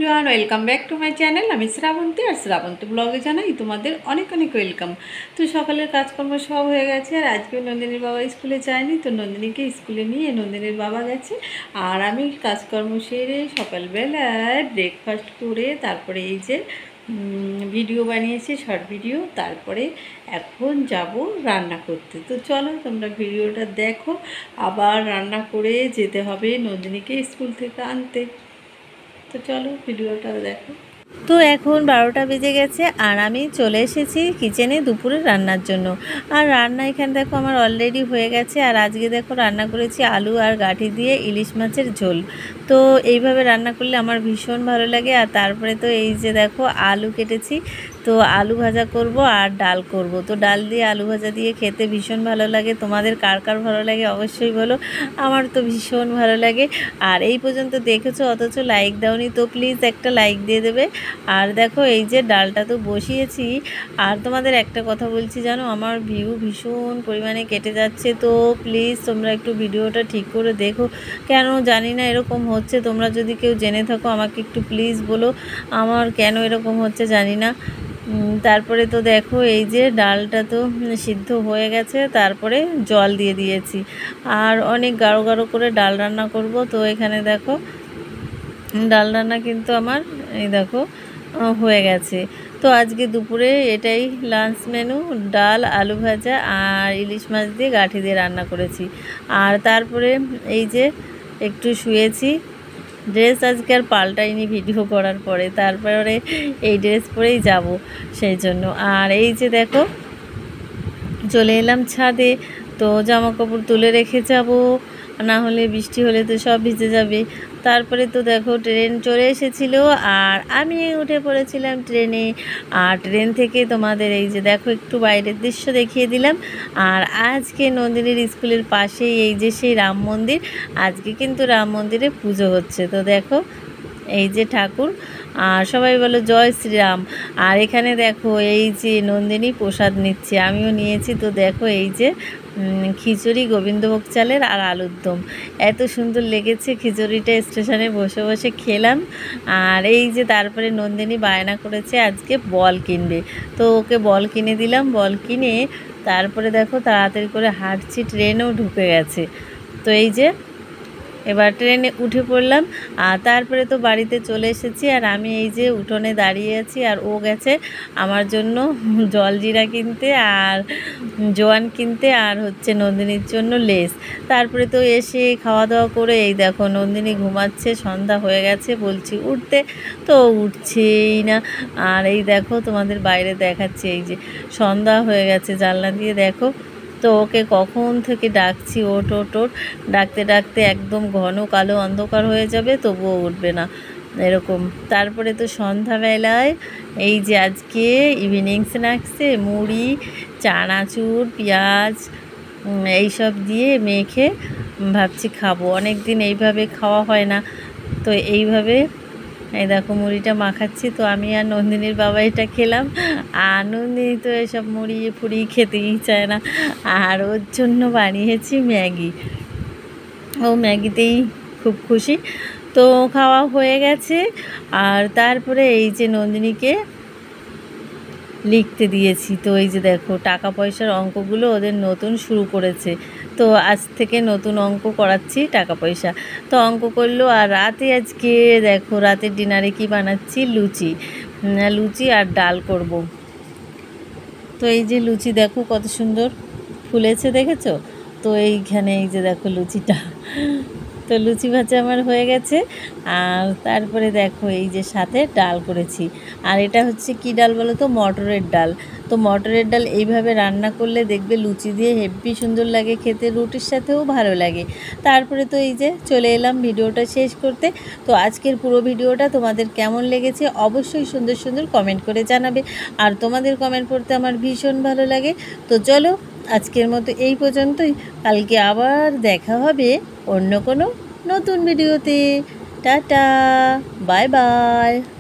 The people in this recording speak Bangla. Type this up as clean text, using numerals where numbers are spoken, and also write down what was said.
Everyone, welcome back to my channel. আমি শ্রাবন্তী, আর শ্রাবন্তী ব্লগে জানাই তোমাদের অনেক অনেক ওয়েলকাম। তো সকালের কাজকর্ম সব হয়ে গেছে, আর আজকেও নন্দিনীর বাবা স্কুলে যায়নি, তো নন্দিনীকে স্কুলে নিয়ে নন্দিনীর বাবা গেছে। আর আমি কাজকর্ম সেরে সকালবেলায় ব্রেকফাস্ট করে তারপরে এই যে ভিডিও বানিয়েছি, শর্ট ভিডিও। তারপরে এখন যাব রান্না করতে। তো চলো তোমরা ভিডিওটা দেখো। আবার রান্না করে যেতে হবে নন্দিনীকে স্কুল থেকে আনতে। তো চলো ভিডিওটা দেখো। তো এখন 12টা বেজে গেছে, আর আমি চলে এসেছি কিচেনে দুপুরে রান্নার জন্য। আর রান্না এখানে দেখো আমার অলরেডি হয়ে গেছে। আর আজকে দেখো রান্না করেছি আলু আর গাঠি দিয়ে ইলিশ মাছের ঝোল। তো এইভাবে রান্না করলে আমার ভীষণ ভালো লাগে। আর তারপরে তো এই যে দেখো আলু কেটেছি, তো আলু ভাজা করব আর ডাল করব। তো ডাল দিয়ে আলু ভাজা দিয়ে খেতে ভীষণ ভালো লাগে। তোমাদের কার কার ভালো লাগে অবশ্যই বলো, আমার তো ভীষণ ভালো লাগে। আর এই পর্যন্ত দেখেছো অথচ লাইক দাওনি, তো প্লিজ একটা লাইক দিয়ে দেবে। আর দেখো এই যে ডালটা তো বসিয়েছি। আর তোমাদের একটা কথা বলছি, জানো আমার ভিউ ভীষণ পরিমাণে কেটে যাচ্ছে। তো প্লিজ তোমরা একটু ভিডিওটা ঠিক করে দেখো, কেন জানি না এরকম হচ্ছে। তোমরা যদি কেউ জেনে থাকো আমাকে একটু প্লিজ বলো, আমার কেন এরকম হচ্ছে জানি না। তারপরে তো দেখো এই যে ডালটা তো সিদ্ধ হয়ে গেছে, তারপরে জল দিয়ে দিয়েছি। আর অনেক গাঢ় গাঢ় করে ডাল রান্না করব। তো এখানে দেখো ডাল রান্না কিন্তু আমার এই দেখো হয়ে গেছে। তো আজকে দুপুরে এটাই লাঞ্চ মেনু, ডাল, আলু ভাজা আর ইলিশ মাছ দিয়ে গাঠি দিয়ে রান্না করেছি। আর তারপরে এই যে একটু শুয়েছি, ড্রেস আজকে আর পাল্টাইনি ভিডিও করার পরে, তারপরে এই ড্রেস পরেই যাব সেই জন্য। আর এই যে দেখো চলে এলাম ছাদে, তো জামা কাপড় তুলে রেখে যাব, না হলে বৃষ্টি হলে তো সব ভিজে যাবে। তারপরে তো দেখো ট্রেন চলে এসেছিলো, আর আমি উঠে পড়েছিলাম ট্রেনে। আর ট্রেন থেকে তোমাদের এই যে দেখো একটু বাইরের দৃশ্য দেখিয়ে দিলাম। আর আজকে নন্দিনীর স্কুলের পাশেই এই যে সেই রাম মন্দির, আজকে কিন্তু রাম মন্দিরে পুজো হচ্ছে। তো দেখো এই যে ঠাকুর, আর সবাই বলো জয় শ্রীরাম। আর এখানে দেখো এই যে নন্দিনী প্রসাদ নিচ্ছে, আমিও নিয়েছি। তো দেখো এই যে খিচুড়ি গোবিন্দভোগ চালের আর আলুর দম, এত সুন্দর লেগেছে খিচুড়িটা। স্টেশনে বসে বসে খেলাম। আর এই যে তারপরে নন্দিনী বায়না করেছে আজকে বল কিনবে, তো ওকে বল কিনে দিলাম। বল কিনে তারপরে দেখো তাড়াতাড়ি করে হাঁটছি, ট্রেনও ঢুকে গেছে। তো এই যে এবার ট্রেনে উঠে পড়লাম। আর তারপরে তো বাড়িতে চলে এসেছি, আর আমি এই যে উঠোনে দাঁড়িয়ে আছি। আর ও গেছে আমার জন্য জলজিরা কিনতে, আর জোয়ান কিনতে, আর হচ্ছে নন্দিনীর জন্য লেস। তারপরে তো এসে খাওয়া দাওয়া করে এই দেখো নন্দিনী ঘুমাচ্ছে, সন্ধ্যা হয়ে গেছে বলছি উঠতে, তো উঠছেই না। আর এই দেখো তোমাদের বাইরে দেখাচ্ছে, এই যে সন্ধ্যা হয়ে গেছে, জানলা দিয়ে দেখো। তো ওকে কখন থেকে ডাকছি, ওট ওট ওট, ডাকতে ডাকতে একদম ঘন কালো অন্ধকার হয়ে যাবে, তবুও উঠবে না এরকম। তারপরে তো সন্ধ্যাবেলায় এই যে আজকে ইভিনিং স্ন্যাক্সে মুড়ি, চানাচুর, পেঁয়াজ এইসব দিয়ে মেখে ভাবছি খাবো। অনেক দিন এইভাবে খাওয়া হয় না, তো এইভাবে এই দেখো মুড়িটা মাখাচ্ছি। তো আমি আর নন্দিনীর বাবা এটা খেলাম। আর নন্দিনী তো এসব মুড়ি ফুড়ি খেতেই চায় না, আর ওর জন্য বানিয়েছি ম্যাগি। ও ম্যাগিতেই খুব খুশি। তো খাওয়া হয়ে গেছে। আর তারপরে এই যে নন্দিনীকে লিখতে দিয়েছি। তো এই যে দেখো টাকা পয়সার অঙ্কগুলো ওদের নতুন শুরু করেছে, তো আজ থেকে নতুন অঙ্ক করাচ্ছি টাকা পয়সা। তো অঙ্ক করলো। আর রাতে আজকে দেখো রাতের ডিনারে কি বানাচ্ছি, লুচি। লুচি আর ডাল করব। তো এই যে লুচি দেখো কত সুন্দর ফুলেছে, দেখেছো? তো এইখানে এই যে দেখো লুচিটা, তো লুচি ভাজা আমার হয়ে গেছে। আর তারপরে দেখো এই যে সাথে ডাল করেছি। আর এটা হচ্ছে কি ডাল বলো তো, মটরের ডাল। তো মটরের ডাল এইভাবে রান্না করলে দেখবে লুচি দিয়ে হেব্বি সুন্দর লাগে খেতে, রুটির সাথেও ভালো লাগে। তারপরে তো এই যে চলে এলাম ভিডিওটা শেষ করতে। তো আজকের পুরো ভিডিওটা তোমাদের কেমন লেগেছে অবশ্যই সুন্দর সুন্দর কমেন্ট করে জানাবে, আর তোমাদের কমেন্ট পড়তে আমার ভীষণ ভালো লাগে। তো চলো আজকের মতো এই পর্যন্তই, কালকে আবার দেখা হবে অন্য কোনো নতুন ভিডিওতে। Tata, bye bye.